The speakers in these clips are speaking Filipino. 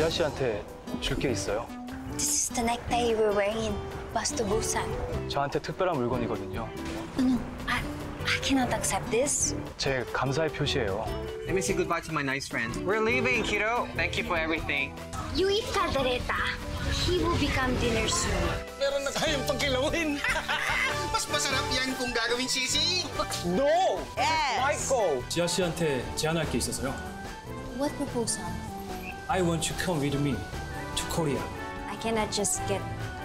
지아 씨한테 줄 게 있어요. This is the necktie you were wearing in Basto Busan. 저한테 특별한 물건이거든요. No, I cannot accept this. 제 감사의 표시예요. Let me say goodbye to my nice friend. We're leaving, kiddo. Thank you for everything. You eat caldereta, he will become dinner soon. Meron na kayong pangkilawin. Mas masarap yan kung gagawin sisi. No! Yes! Michael! 지아 씨한테 제안할 게 있어서요. What proposal? I want you to come with me to Korea. I cannot just get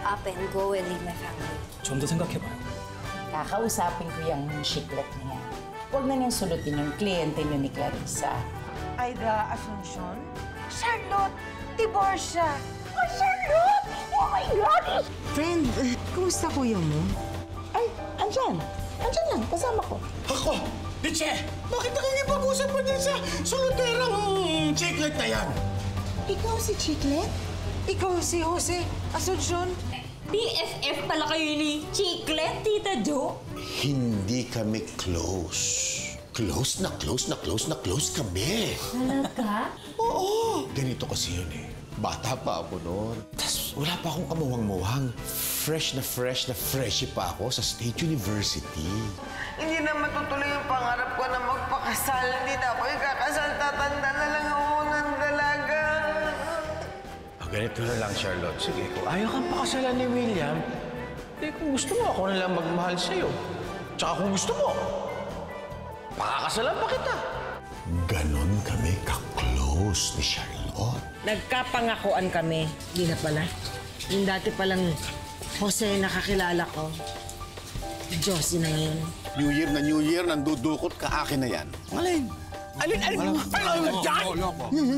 up and go and leave my family. 좀 더 생각해봐요. Kakausapin ko yung chiclet niya. Huwag na niyang sulutin yung kliyente niyo ni Clarissa. Aida Asuncion? Charlotte Tiborcia! Oh, Charlotte! Oh my God! Friend, kumusta kuya mo? Ay, andyan. Andyan lang, kasama ko. Ako! Liche! Bakit nakikipag-usap mo din sa suluterang chiclet na yan? Ikaw si Chiclet? Ikaw si Jose Asuncion? BFF pala kayo ni Chiclet, Tita Jo? Hindi kami close. Close na close na close na close kami. Talaga? Oo! Ganito kasi yun eh. Bata pa ako noon. Tapos wala pa akong kamuwang-muwang. Fresh na freshie pa ako sa State University. Hindi na matutuloy yung pangarap ko na magpakasal. Hindi na ako ikakasal. Tatanda na lang ako ng dalaga. Ganito na lang, Charlotte. Sige, kung ayaw kang pakasalan ni William, eh kung gusto mo, ako na lang magmahal sa'yo. Tsaka kung gusto mo, pakakasalan pa kita. Ganon kami ka-close ni Charlotte. Nagkapangakuan kami. Hindi na pala. Yung dati palang Jose nakakilala ko. Josie na ngayon. New Year, nandudukot ka akin na yan. Malin. Alin na dyan?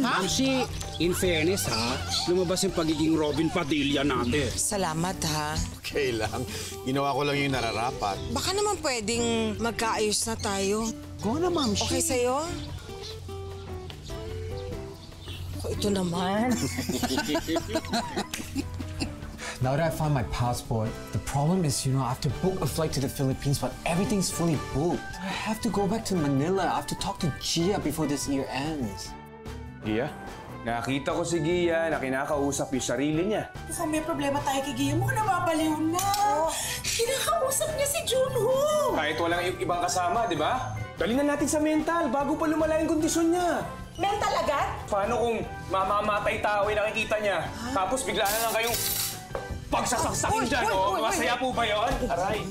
Mamsi, in fairness ha, lumabas yung pagiging Robin Padilla natin. Salamat, ha? Okay lang. Ginawa ko lang yung nararapat. Baka naman pwedeng magkaayos na tayo. Go na, Mamsi. Okay sa'yo? Ito naman. Now that I found my passport, the problem is, I have to book a flight to the Philippines, but everything's fully booked. I have to go back to Manila. I have to talk to Gia before this year ends. Gia? Nakita ko si Gia na kinakausap yung sarili niya. Mukhang may problema tayo kay Gia. Mukhang nababaliw na. Kinakausap niya si Junho. Kahit walang ibang kasama, di ba? Dali na natin sa mental bago pa lumala yung kondisyon niya. Mental agad? Paano kung mamamatay tao yung nakikita niya? Tapos bigla na lang kayong pagsasaksakin dyan, o? Masaya po ba yun? Aray.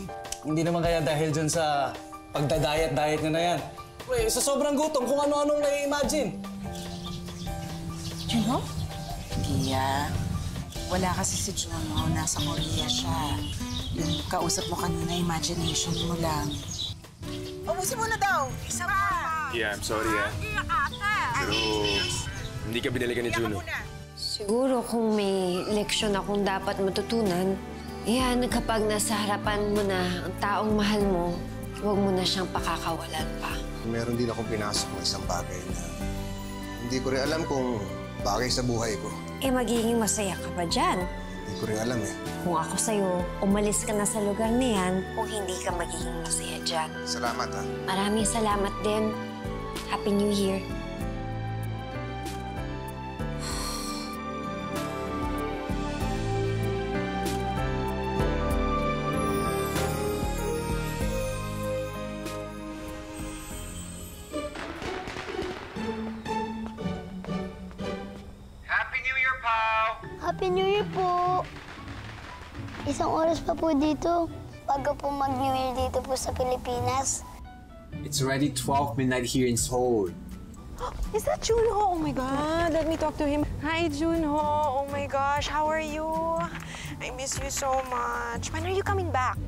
Hindi naman kaya dahil dyan sa pagda-diet nyo na yan. Wait, sa sobrang gutom, kung ano-anong nai-imagine. Junho? Gia, wala kasi si Junho. Nasa Korea siya. Yung kausap mo kanina, imagination mo lang. Ubusin mo na daw. Isa pa. Yeah, I'm sorry Pero hindi ka binalikan ni Juno. Siguro kung may leksyon akong dapat matutunan, yan, kapag nasa harapan mo na ang taong mahal mo, huwag mo na siyang pakakawalan pa. Meron din akong pinasok ng isang bagay na hindi ko rin alam kung bagay sa buhay ko. Eh, magiging masaya ka pa dyan. Hindi ko rin alam eh. Kung ako sa'yo, umalis ka na sa lugar na yan kung hindi ka magiging masaya dyan. Salamat, ha? Maraming salamat din. Happy New Year. Happy New Year po! Isang oras pa po dito bago po mag-New Year dito po sa Pilipinas. It's already 12 midnight here in Seoul. Is that Junho? Oh my God, let me talk to him. Hi, Junho. Oh my gosh, how are you? I miss you so much. When are you coming back?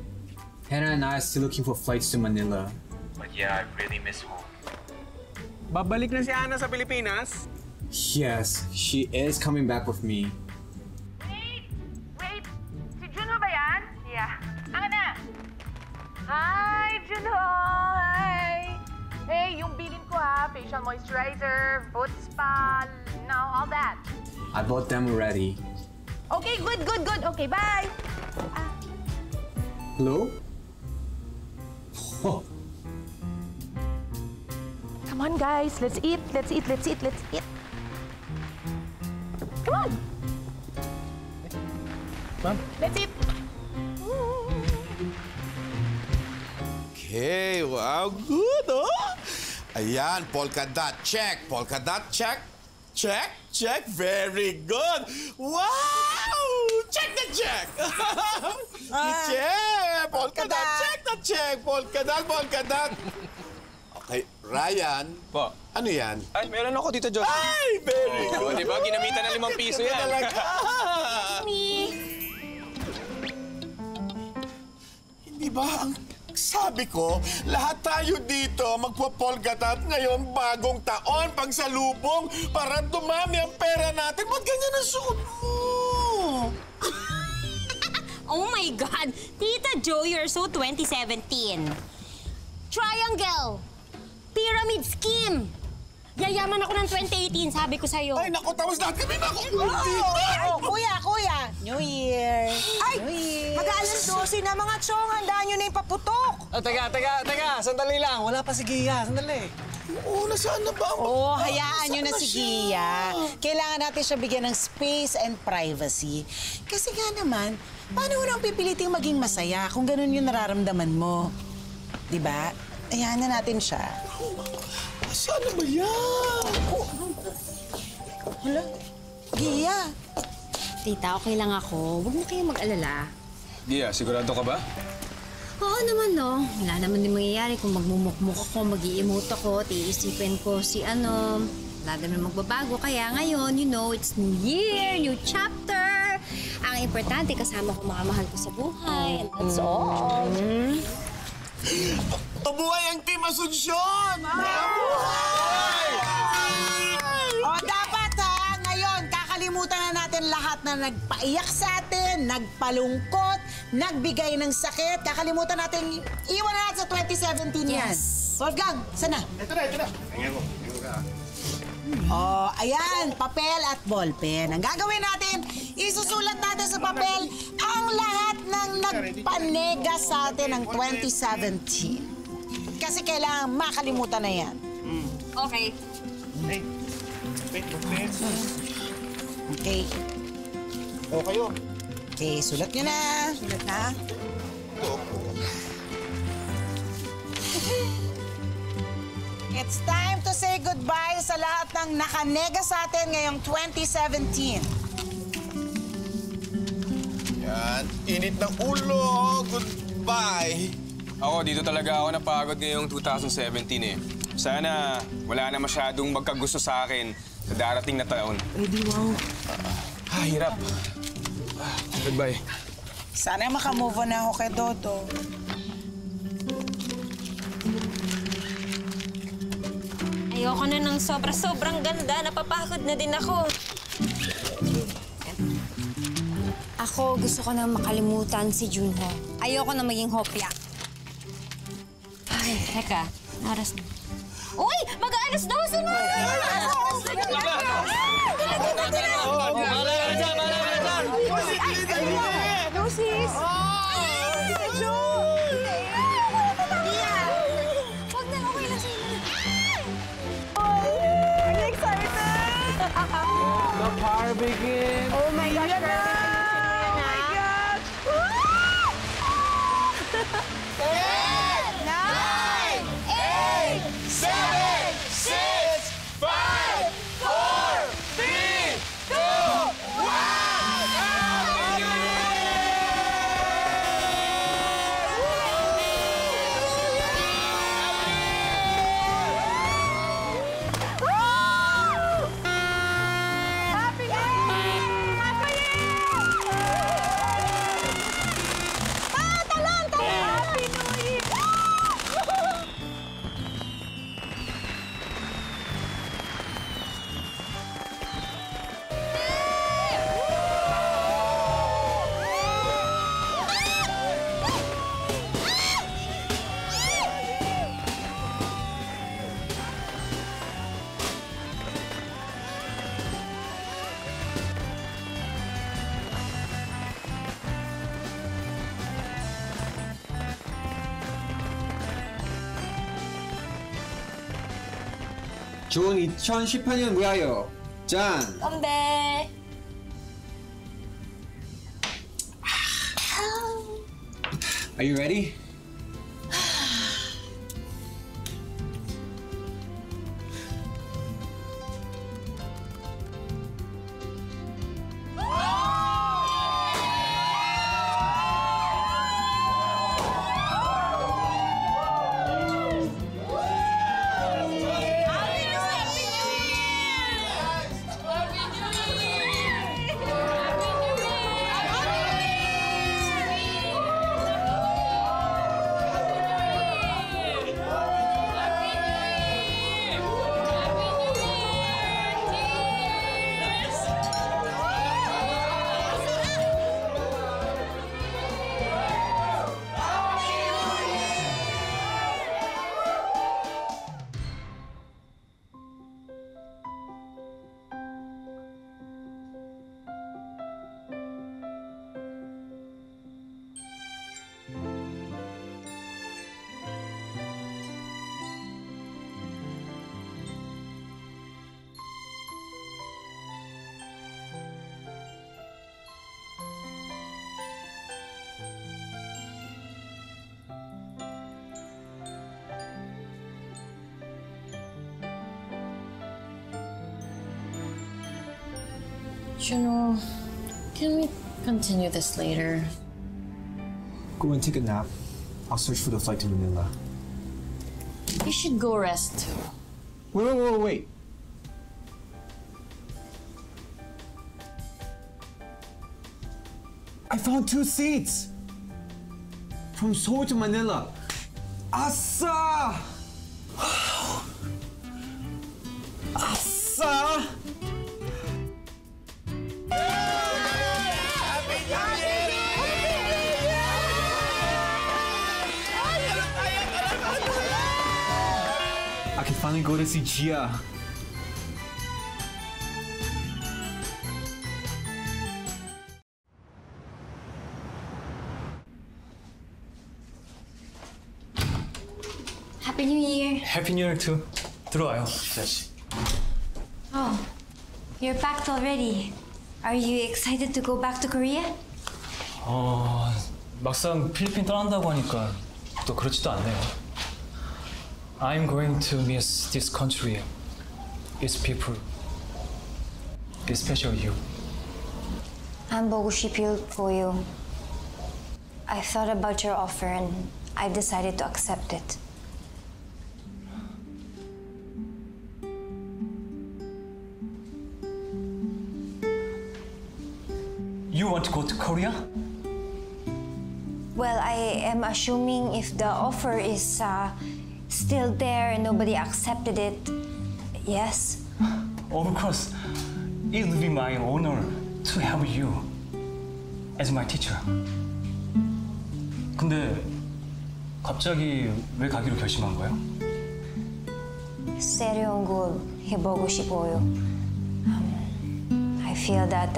Hannah and I are still looking for flights to Manila. But yeah, I really miss home. Babalik na si Hannah sa Pilipinas? Yes, she is coming back with me. Wait! Si Junho ba yan? Yeah. Ana! Hi, Junho! Hi! Hey, yung bilin ko ha. Facial moisturizer, foot spa, all that. I bought them already. Okay, good. Okay, bye! Hello? Oh. Come on, guys. Let's eat. Ma'am? That's it. Okay, wow, good, oh! Ayan, polka dot, check. Polka dot, check. Check, check, very good. Wow! Check the check! Check! Polka dot, check the check! Polka dot. Okay, Ryan. Po. Ano yan? Ay, meron ako dito, Diyos. Ay, very good. Di ba? Ginamitan ng 5 piso yan. Talaga. Me. Hindi ba ang sabi ko, lahat tayo dito magpo-polkatat ngayon bagong taon, pagsalubong, para dumami ang pera natin. Ba't ganyan ang suot mo? Oh my God! Tita Jo, you're so 2017. Triangle! Pyramid scheme! Yayaman ako ng 2018, sabi ko sa'yo. Ay, naku, tapos lahat kami naku. Kuya! New Year! Ay! Mag-aalas 12 na mga chong. Handaan nyo na yung paputok. Oh, teka. Sandali lang. Wala pa si Gia. Sandali. Oo, nasaan na ba? Oo, hayaan nyo na si Gia. Kailangan natin siya bigyan ng space and privacy. Kasi nga naman, paano mo nang pipiliting maging masaya kung ganun yung nararamdaman mo? Diba? Hayaan na natin siya. Saan na ba yan? Hala, Gia. Tita, okay lang ako. Huwag na kayo mag-alala. Gia, sigurado ka ba? Oo naman, no. Wala naman din mangyayari kung magmumukmuk ako, mag-i-emote ako, tiisipin ko si ano. Wala naman magbabago. Kaya ngayon, you know, it's New Year, new chapter. Ang importante, kasama ko mga mahal ko sa buhay. And that's all. Mabuhay ang Team Asunsyon! Mabuhay! O dapat ha, ngayon, kakalimutan na natin lahat na nagpaiyak sa atin, nagpalungkot, nagbigay ng sakit. Kakalimutan natin, iwan na natin sa 2017 yan. Yes. Wolfgang, sana? Ito na. Tingnan mo ka. Oh, ayan, papel at ballpen. Ang gagawin natin, isusulat natin sa papel ang lahat ng nagpanega sa atin ng 2017. Kasi kailangan makalimutan na yan. Okay. Okay. O kayo. Okay, sulat nyo na. Sulat na. It's time to say goodbye sa lahat ng nakanega sa atin ngayong 2017. Yan, init ng ulo. Goodbye. Ako, dito talaga ako napagod ngayong 2017 eh. Sana wala na masyadong magkagusto sa akin sa darating na taon. Ready, wow. Hirap. Goodbye. Sana makamove on na ako kay Dodo. Ayoko na ng sobrang ganda. Napapagod na din ako. Ako, gusto ko na makalimutan si Junho. Ayoko na maging hopya. Ay, teka. Oras na. Uy! Mag-aalas 12 na! Lucis! Huwag na, okay lang sa'yo. I'm excited! The party begins! Oh my gosh, girl! Oh my gosh! 10, 9, 8, 7, 6, 5, 4, 3, 2, 1! Happy New Year! Happy New Year! Talon! Happy New Year! 좋은 2018년 위하여 짠! Kambe! Are you ready? Juno, can we continue this later? Go and take a nap. I'll search for the flight to Manila. You should go rest too. Wait. I found 2 seats! From Seoul to Manila. Asa! Asa! I can finally go to see Gia. Happy New Year! Happy New Year too. 들어와요, 지아씨. Oh, you're packed already. Are you excited to go back to Korea? 막상 필리핀 떠난다고 하니까 또 그렇지도 않네요. I'm going to miss this country, its people, especially you. I'm 보고 싶을 거예요. I thought about your offer and I've decided to accept it. You want to go to Korea? Well, I am assuming if the offer is still there and nobody accepted it, yes. Of course, it will be my honor to have you as my teacher. 근데 갑자기 왜 가기로 결심한 거예요? 새로운 걸 해보고 싶어요. I feel that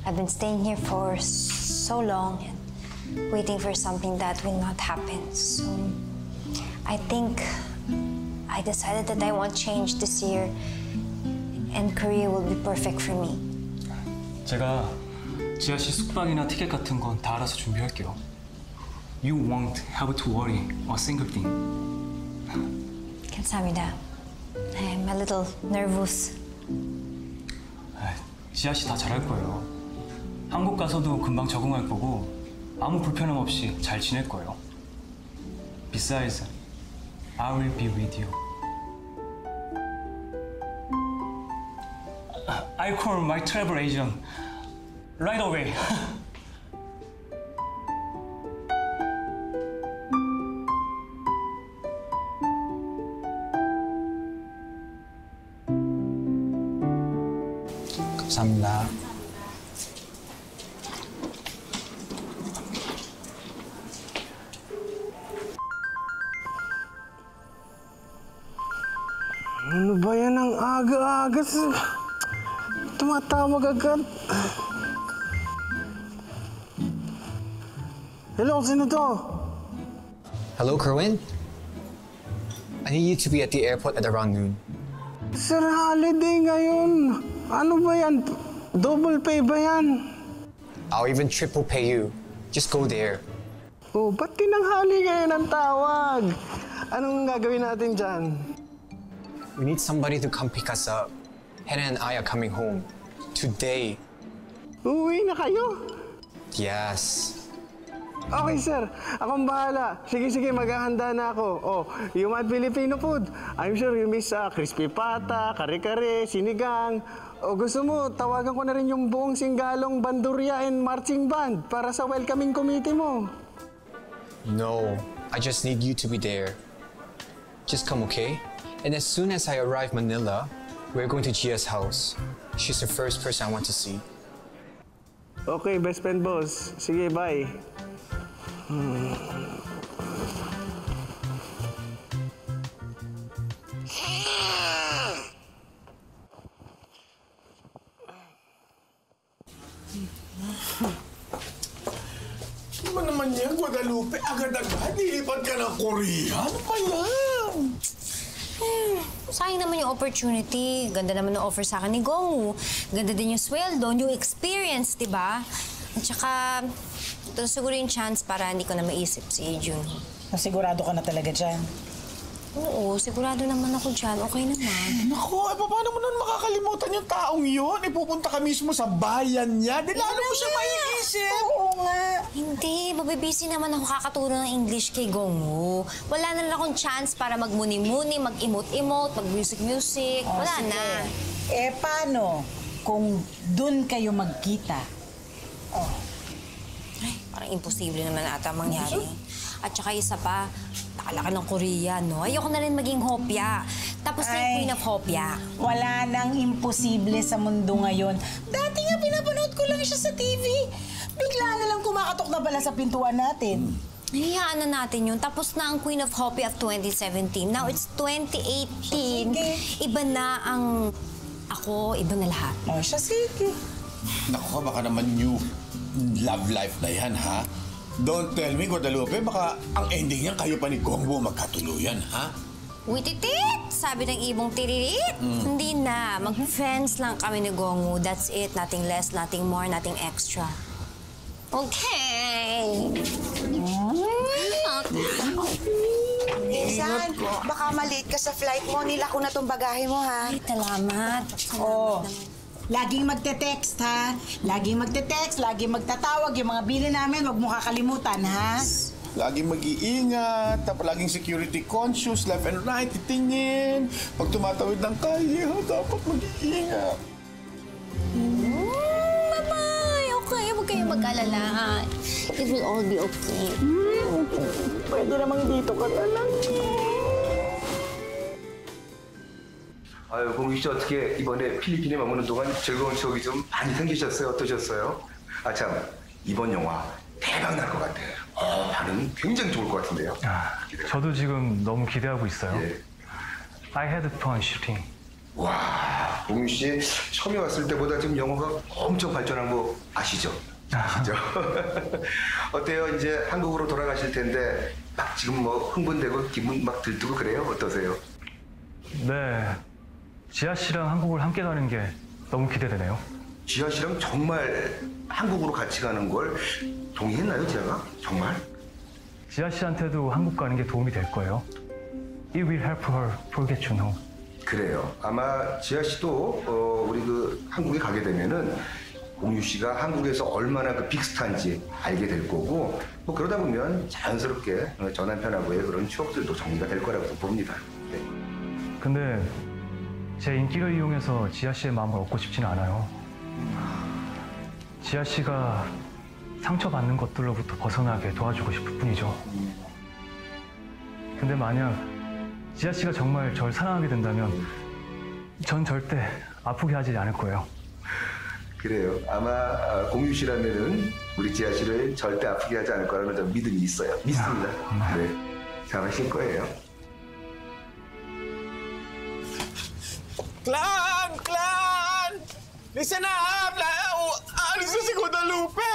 I've been staying here for so long and waiting for something that will not happen. So I think I decided that I want change this year and Korea will be perfect for me. 제가 지아 씨 숙박이나 티켓 같은 건 다 알아서 준비할게요. You won't have to worry a single thing. 감사합니다. I'm a little nervous. 지아 씨 다 잘할 거예요. 한국 가서도 금방 적응할 거고 아무 불편함 없이 잘 지낼 거예요. Besides, I will be with you. I'll call my travel agent right away. 감사합니다. Ano ba yan ang aga-aga? Tumatawag agad. Hello, sino to? Hello, Kerwin? I need you to be at the airport at around noon. Sir, holiday ngayon. Ano ba yan? Double pay ba yan? I'll even triple pay you. Just go there. Oh, ba't tinanghali ngayon ang tawag? Anong gagawin natin dyan? We need somebody to come pick us up. Hannah and I are coming home. Today. Uuwi na kayo? Yes. Okay, sir. Akong bahala. Sige, maghahanda na ako. Oh, you want Filipino food? I'm sure you miss crispy pata, kare-kare, sinigang. O gusto mo, tawagan ko na rin yung buong Singgalong Bandurya and Marching Band para sa welcoming committee mo. No, I just need you to be there. Just come, okay? And as soon as I arrive Manila, we're going to Gia's house. She's the first person I want to see. Okay, best friend boss. Sige, bye. Ano ba naman yan, Guadalupe? Agad-agad, nilipad ka ng Korea? Ano ba yan? Sayang naman yung opportunity. Ganda naman ng offer sa akin ni Gongwoo. Ganda din yung sweldo, new experience, di ba? At saka, ito siguro yung chance para hindi ko na maisip si Junho. Sigurado ka na talaga dyan? Oo, sigurado naman ako dyan. Okay naman. Naku, paano mo nun makakalimutan yung taong yun? Pupunta ka mismo sa bayan niya. Di lalo mo siya maiisip. Oo nga. Hindi, mabibisi naman ako kakaturo ng English kay Gongwoo. Wala na lang akong chance para magmuni-muni, mag-emote-emote, mag-music-music. Wala sige. na. Paano kung dun kayo magkita? Ay, parang imposible naman ata mangyari. At saka isa pa, nakalaki ng Korea, no? Ayoko na rin maging hopya. Tapos na yung Queen of Hopya. Wala nang imposible sa mundo ngayon. Dati nga pinapanood ko lang siya sa TV. Bigla na lang kumakatok na pala sa pintuan natin. Hayaan na natin yun. Tapos na ang Queen of Hopya of 2017. Now it's 2018. Iba na ang ako, iba na lahat. Oh, siya sige. Naku, baka naman new love life na yan, ha? Don't tell me, Guadalupe, baka ang ending niyan kayo pa ni Gongwoo magkatuluyan, ha? Wititit! Sabi ng ibong tiririt. Hindi na. Mag-friends lang kami ni Gongwoo. That's it. Nothing less, nothing more, nothing extra. Okay. Insan, baka malate ka sa flight mo. Nila ko na tong bagahe mo, ha? Ay, salamat. Oo. Laging magte-text, ha? Laging magte-text, laging magtatawag. Yung mga bili namin, huwag mo kakalimutan, ha? Laging mag-iingat, tapos laging security conscious, left and right, titingin. Pag tumatawid ng kalye, dapat mag-iingat. Bye-bye! Okay, huwag kayong mag-alala. It will all be okay. Pwede namang dito ka na lang. 아유, 공기 씨 어떻게 이번에 필리핀에 머무는 동안 즐거운 추억이 좀 많이 생기셨어요? 어떠셨어요? 아, 참, 이번 영화 대박 날 것 같아요. 반응 굉장히 좋을 것 같은데요. 저도 지금 너무 기대하고 있어요. 예. I had fun shooting. 와, 공유 씨 처음에 왔을 때보다 지금 영화가 엄청 발전한 거 아시죠? 아시죠? 어때요? 이제 한국으로 돌아가실 텐데 막 지금 뭐 흥분되고 기분 막 들뜨고 그래요? 어떠세요? 네, 지아 씨랑 한국을 함께 가는 게 너무 기대되네요. 지아 씨랑 정말 한국으로 같이 가는 걸 동의했나요, 지아가? 정말? 지아 씨한테도 한국 가는 게 도움이 될 거예요. It will help her forget Junho. 그래요. 아마 지아 씨도 우리 그 한국에 가게 되면은 공유 씨가 한국에서 얼마나 그 빅스타인지 알게 될 거고 뭐 그러다 보면 자연스럽게 전 남편하고의 그런 추억들도 정리가 될 거라고 봅니다. 네. 근데 제 인기를 이용해서 지아 씨의 마음을 얻고 싶지는 않아요. 지아 씨가 상처받는 것들로부터 벗어나게 도와주고 싶을 뿐이죠. 근데 만약 지아 씨가 정말 절 사랑하게 된다면 전 절대 아프게 하지 않을 거예요. 그래요. 아마 공유 씨라면은 우리 지아 씨를 절대 아프게 하지 않을 거라는 좀 믿음이 있어요. 믿습니다. 네, 잘하실 거예요. Clan! Listen up! Alis na si Guadalupe!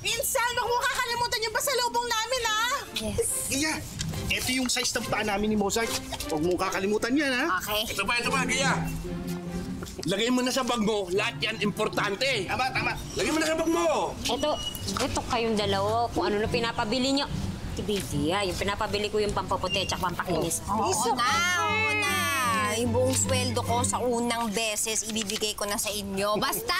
Insan, huwag mo kakalimutan yung pasalubong namin, ha? Yes. Iya, ito yung size ng paa namin ni Mozart. Huwag mong kakalimutan yan, ha? Okay. Ito pa, Gia. Lagay mo na sa bag mo. Lahat yan importante. Tama. Lagay mo na sa bag mo. Ito kayong dalawa. Kung ano na pinapabili niyo. Activia. Yung pinapabili ko yung pampaputi at pampakinis. Oo na. Yung buong sweldo ko sa unang beses, ibibigay ko na sa inyo. Basta,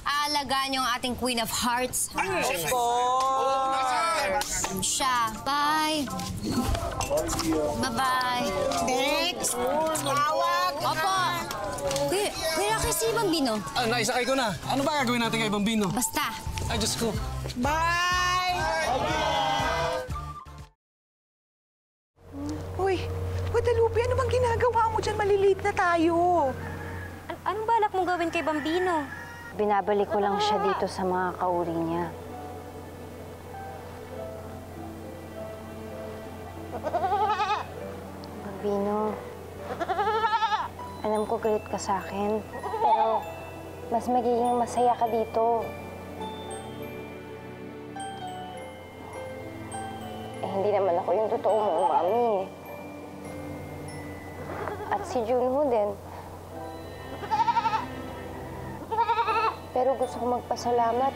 alagaan yung ating Queen of Hearts. Of course! Siya. Bye. Bye-bye. Next! Tawag! Opo. Kuya kasi Bambino. Naisakay ko na. Ano ba gagawin natin kay Bambino? Basta. Ay, Diyos ko. Bye! Uy, Guadalupe, ano bang ginagawa mo dyan? Malilate na tayo. Anong balak mong gawin kay Bambino? Binabalik ko lang siya dito sa mga kauri niya. Bambino, alam ko galit ka sa akin, pero mas magiging masaya ka dito. Hindi naman ako yung totoo mong mami. At si Junho din. Pero gusto ko magpasalamat.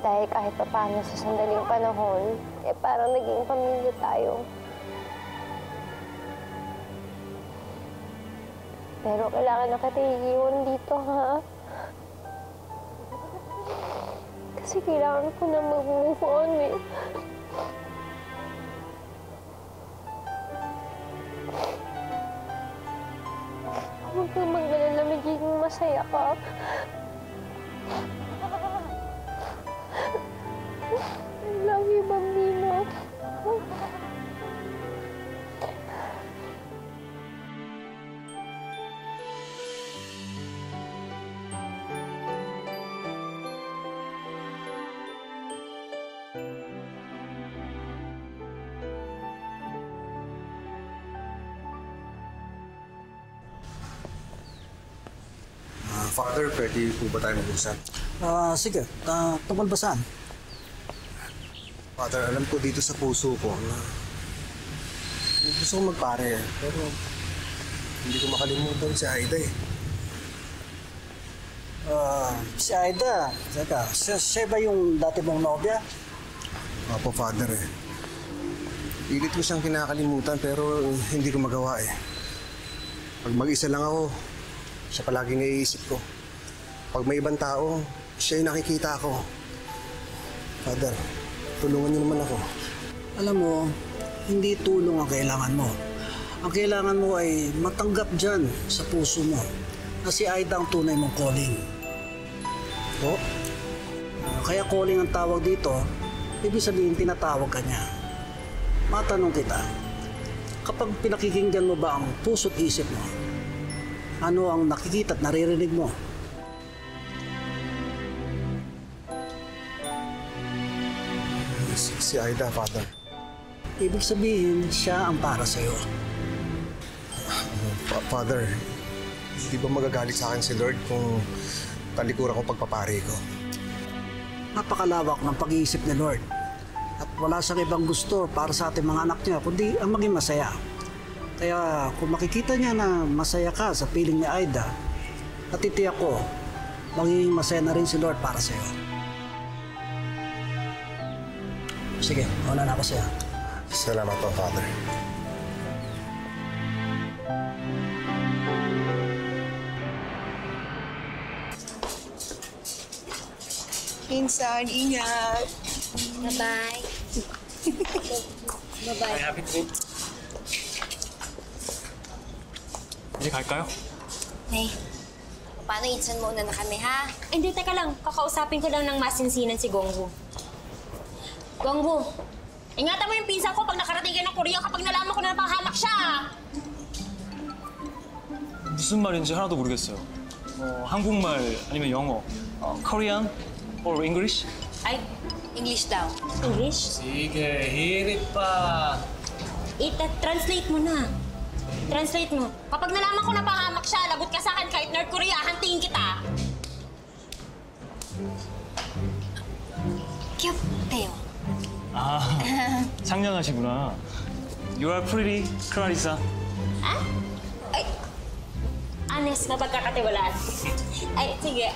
Dahil kahit paano sa sandaling panahon, parang naging pamilya tayo. Pero kailangan na kita iiwan dito, ha? Kasi kailangan ko na mag-move on, eh. Huwag kang mag-alala, magiging masaya ka. I love you, Bambino. Father, pwede po ba tayo mag-usap? Sige. Tungkol ba saan? Father, alam ko dito sa puso ko na gusto ko magpare, pero hindi ko makalimutan si Aida eh. Si Aida, siya ba yung dati mong nobya? Opo, Father eh. Pilit ko siyang kinakalimutan pero hindi ko magawa eh. Pag mag-isa lang ako, siya palagi naiisip ko. Pag may ibang tao, siya yung nakikita ko. Father, tulungan niyo naman ako. Alam mo, hindi tulong ang kailangan mo. Ang kailangan mo ay matanggap dyan sa puso mo na si Aida ang tunay mong calling. O? Kaya calling ang tawag dito, ibig sabihin tinatawag ka niya. Matanong kita, kapag pinakikinggan mo ba ang puso't isip mo, ano ang nakikita at naririnig mo? Si Aida, Father. Ibig sabihin, siya ang para sa'yo. Father, hindi ba magagalit sa akin si Lord kung talikuran ko pagpapari ko? Napakalawak ng pag-iisip ni Lord. At wala siyang ibang gusto para sa ating mga anak niya, kundi ang maging masaya. Kaya kung makikita niya na masaya ka sa piling ni Aida, natitiyak ko, magiging masaya na rin si Lord para sa'yo. Sige, mauna na ako sa'yo. Salamat po, Father. Pinsan, ingat. Bye-bye. Bye-bye. Happy trip. 이제 갈까요? Hey, paano Itsan muna na kami, ha? Hindi, teka lang. Kakausapin ko lang ng masinsinan si Gonggu. Gonggu, ingatan mo yung pinsan ko pag nakarating kayo ng Korea kapag nalaman ko na napahamak siya. 무슨 말인지 하나도 모르겠어요. 한국말 아니면 영어, Korean or English? Ay, English daw. English? Sige, hirit pa. Translate mo na. Translate mo. Kapag nalaman ko na pahamak siya, lagot ka sa akin kahit North Korea, hantingin kita. 귀엽대요. 상냥하시구나. You are pretty, Clarissa. Ay, honest na pagkakatiwalaan. Ay, sige,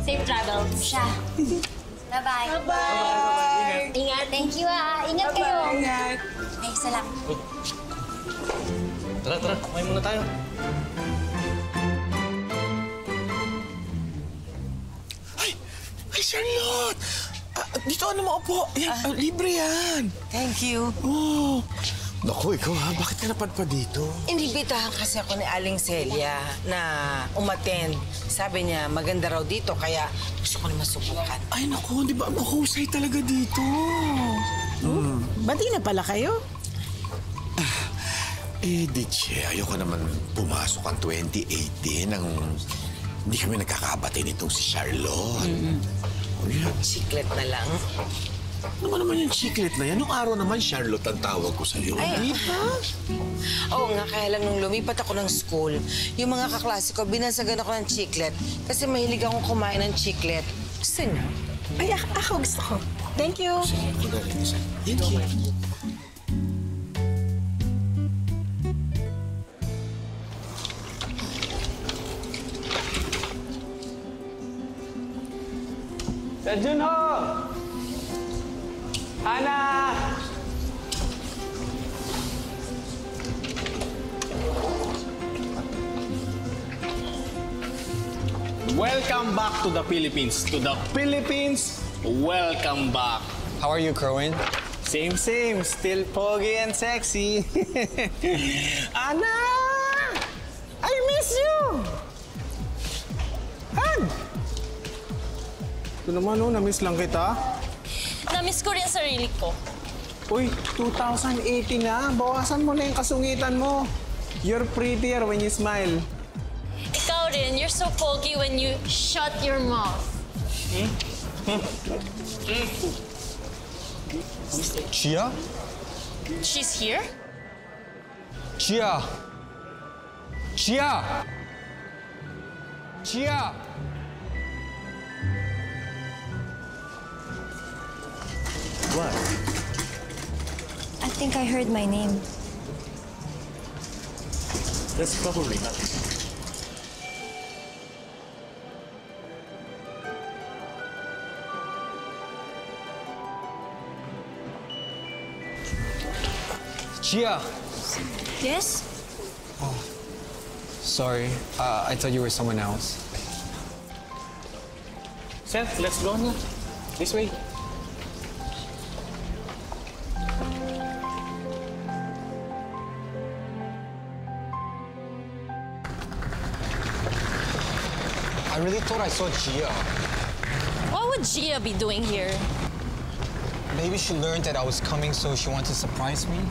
safe travel. Siya. Bye-bye. Bye! Ingat. Thank you, Ingat kayo. Ingat. Ay, isa lang. Tara, kumain muna tayo. Ay, Charlotte! Dito ka na maupo. Yan, libre yan. Thank you. Oh. Naku, ikaw ha, bakit ka napadpad dito? Inibitahan kasi ako ni Aling Celia na umattend. Sabi niya, maganda raw dito, kaya gusto ko na masubukan. Ay, naku, di ba mahusay talaga dito? Ba't di na pala kayo? Diche, ayoko naman pumasok ang 2018 nang hindi kami nagkakabati nitong si Charlotte. Chiclet na lang. Ano naman yung chiclet na yan? Nung araw naman, Charlotte ang tawag ko sa'yo. Ay, oo nga, kaya lang nung lumipat ako ng school, yung mga kaklase ko, binansagan ako ng chiclet kasi mahilig akong kumain ng chiclet. Gusto niyo? Ay, ako gusto ko. Thank you. Sige, ako na rin isa. Thank you. Sir Junho! Hana! Welcome back to the Philippines. To the Philippines, welcome back. How are you, Kerwin? Same. Still pogi and sexy. Ana! I miss you! Han! Ito naman, na-miss lang kita. Na-miss ko rin ang sarili ko. Uy, 2018 na. Bawasan mo na yung kasungitan mo. You're prettier when you smile. Ikaw rin, you're so poky when you shut your mouth. Chia? She's here? Chia! Chia! Chia! What? I think I heard my name. That's probably not. Chia! Yes? Oh, sorry. I thought you were someone else. Seth, let's go na. This way. I really thought I saw Gia. What would Gia be doing here? Maybe she learned that I was coming, so she wanted to surprise me.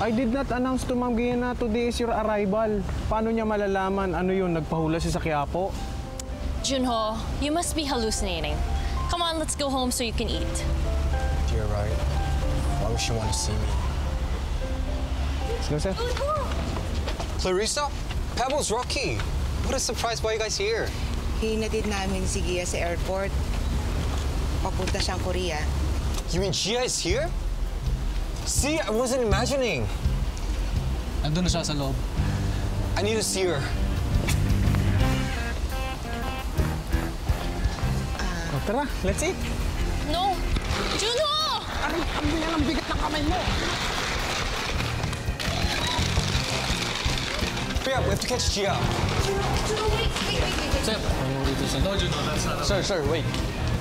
I did not announce to Ma'am Gia na today is your arrival. Paano niya malalaman ano yun, nagpahula siya sa Quiapo? Junho, you must be hallucinating. Come on, let's go home so you can eat. You're right. Why would she want to see me? Let's go, Seth. Clarissa? Pebbles, Rocky. What a surprise. Why are you guys here? Hinatid namin si Gia sa airport. Papunta siyang Korea. You mean Gia is here? See, I wasn't imagining. Nandun na siya sa loob. I need to see her. Tara, let's eat. No! Junho! Ang bigat ng kamay mo. Priya, we have to catch Gia. Sir, no, Junho, that's not... Sir, wait.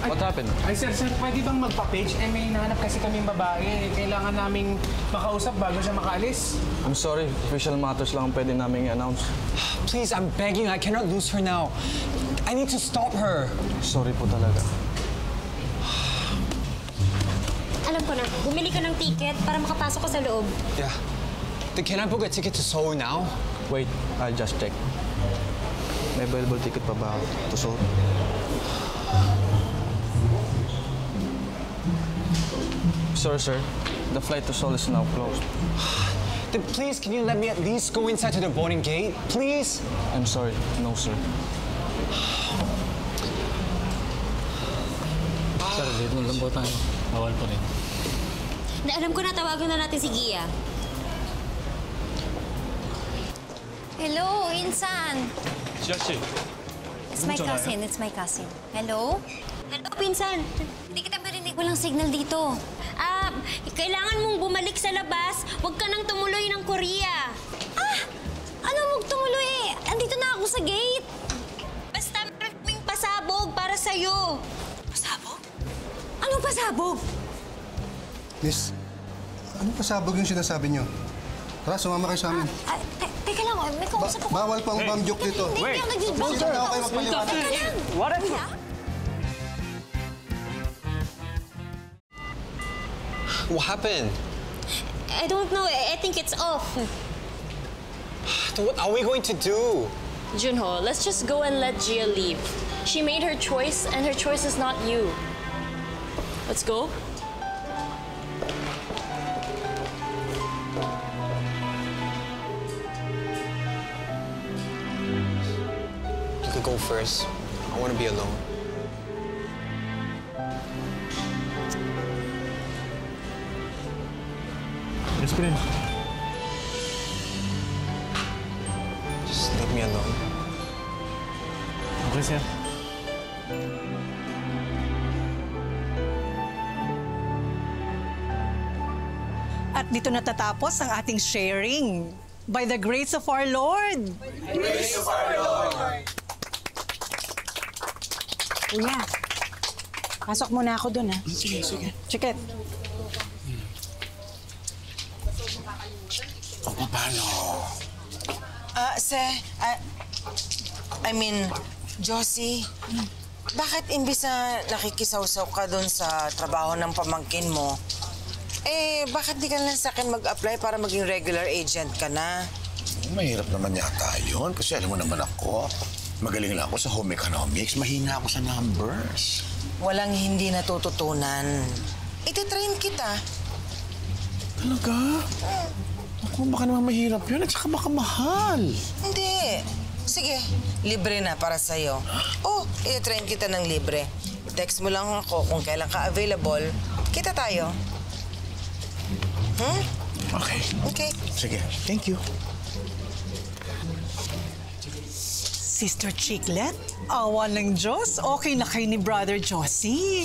What happened? Ay, sir, pwede bang magpa-page? May hinahanap kasi kaming babae. Kailangan naming makausap bago siya makaalis. I'm sorry. Official matters lang ang pwede namin i-announce. Please, I'm begging. I cannot lose her now. I need to stop her. Sorry po talaga. Alam ko na, bumili ka ng ticket para makapasok ka sa loob. Yeah. Then can I book a ticket to Seoul now? Wait, I'll just check. May available ticket pa ba to Seoul? Sorry, sir. The flight to Seoul is now closed. Then please, can you let me at least go inside to the boarding gate? Please? I'm sorry. No, sir. Sir, dito lang po tayo. Bawal po rin. Alam ko na, tawagan na natin si Gia. Hello, Insan. Jiaxi. It's my cousin. Hello? Hello, pinsan. Hindi kita marinig. Walang signal dito. Kailangan mong bumalik sa labas. Huwag ka nang tumuloy ng Korea. Ano mong tumuloy eh? Andito na ako sa gate. Basta maraming pasabog para sa'yo. Pasabog? Anong pasabog? Miss, anong pasabog yung sinasabi niyo? Tara, sumama kayo sa amin. Teka lang, may kausap ako. Bawal pang bomb joke dito. Hindi ako nag-bomb Sige na ako kayo magpaliwanag. Teka lang. What? What happened? I don't know. I think it's off. What are we going to do? Junho, let's just go and let Gia leave. She made her choice, and her choice is not you. Let's go. You could go first. I want to be alone. Yes, Prince. Just leave me alone. Okay, sir. At dito natatapos ang ating sharing. By the grace of our Lord. By the grace of our Lord. Kuya, pasok muna ako dun, ha? Sige, sige. Chikit. O, paano? Josie, bakit imbis na nakikisawsaw ka doon sa trabaho ng pamangkin mo, bakit di ka lang sa akin mag-apply para maging regular agent ka na? Mahirap naman yata yun. Kasi alam mo naman ako, magaling lang ako sa home economics. Mahina ako sa numbers. Walang hindi natututunan. Ititrain kita. Talaga? Ako, baka naman mahirap yun at saka baka mahal. Hindi. Sige, libre na para sa'yo. I-train kita ng libre. Text mo lang ako kung kailan ka available. Kita tayo. Okay. Okay. Sige, thank you. Sister Chiclet, awa ng Diyos, okay na kayo ni Brother Josie.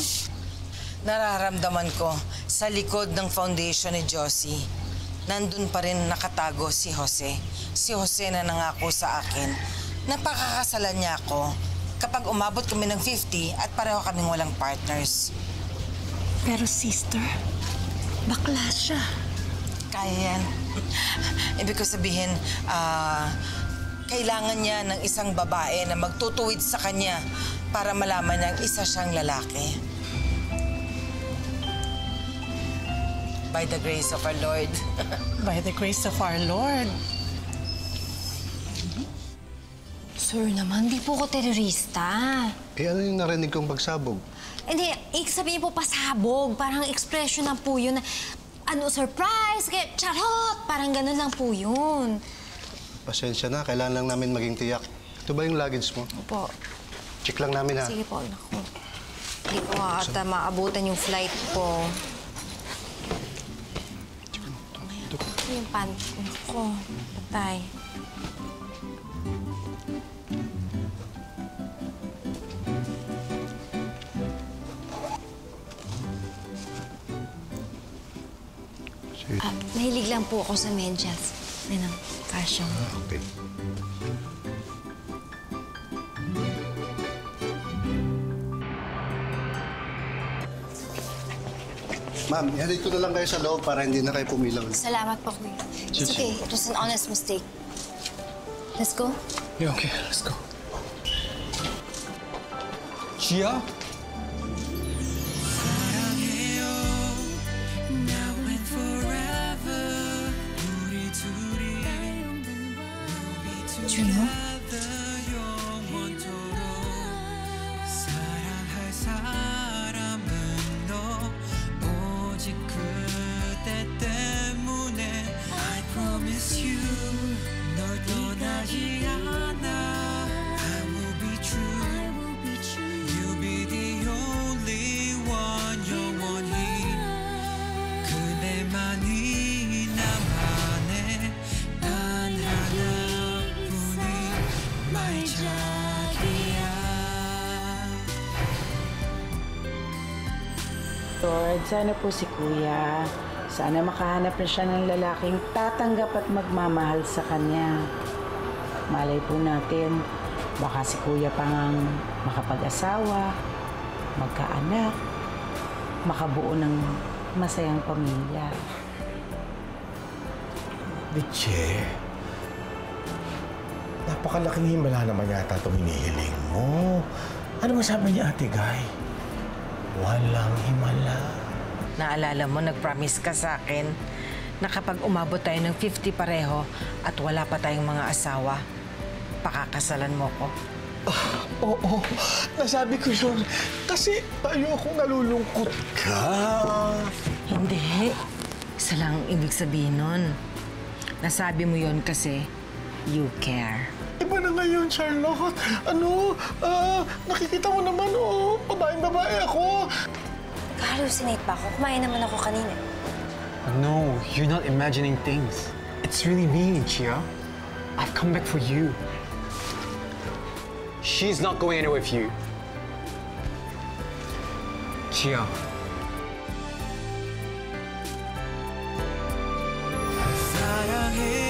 Nararamdaman ko sa likod ng foundation ni Josie, nandun pa rin nakatago si Jose. Si Jose na nangako sa akin na pakakasalan niya ako kapag umabot kami ng 50 at pareho kaming walang partners. Pero sister, bakla siya. Kaya yan. Ibig ko sabihin, kailangan niya ng isang babae na magtutuwid sa kanya para malaman niyang isa siyang lalaki. By the grace of our Lord. By the grace of our Lord. Sir naman, di po ko terorista. Ano yung narinig kong pagsabog? Hindi, sabihin po pasabog. Parang expression lang po yun. Surprise, charot! Parang ganun lang po yun. Pasensya na, kailangan lang namin maging tiyak. Ito ba yung luggage mo? Opo. Check lang namin, ha? Sige po, naku. Hindi ko ata maabutan yung flight ko. Ito yung pant ko. Naku, patay. Mahilig lang po ako sa medyas. Yan ang fashion. Okay. Ma'am, ihatid ko na lang kayo sa loob para hindi na kayo pumilang. Salamat po, kuya. It's okay. It was an honest mistake. Let's go. Yeah, okay. Let's go. Gia? Junho? I will be true. You be the Lord, sana po si Kuya. Sana makahanap na siya ng lalaking tatanggap at magmamahal sa kanya. Malay po natin, baka si Kuya pa ngang makapag-asawa, magkaanak, makabuo ng masayang pamilya. Che, napakalaking himala naman yata itong hinihiling mo. Ano masabi niya, Ate Guy? Walang himala. Naalala mo, nag-promise ka sa akin na kapag umabot tayo ng 50 pareho at wala pa tayong mga asawa, pakakasalan mo ko. Oo, nasabi ko yun. Kasi ayokong nalulungkot ka. Hindi. Isa lang ang ibig sabihin nun. Nasabi mo yun kasi you care. Iba na ngayon, Charlotte. Nakikita mo naman, babae ako. Nag-hallucinate pa ako. Kumain naman ako kanina. No, you're not imagining things. It's really me, Chia. I've come back for you. She's not going anywhere with you. Chia. 사랑해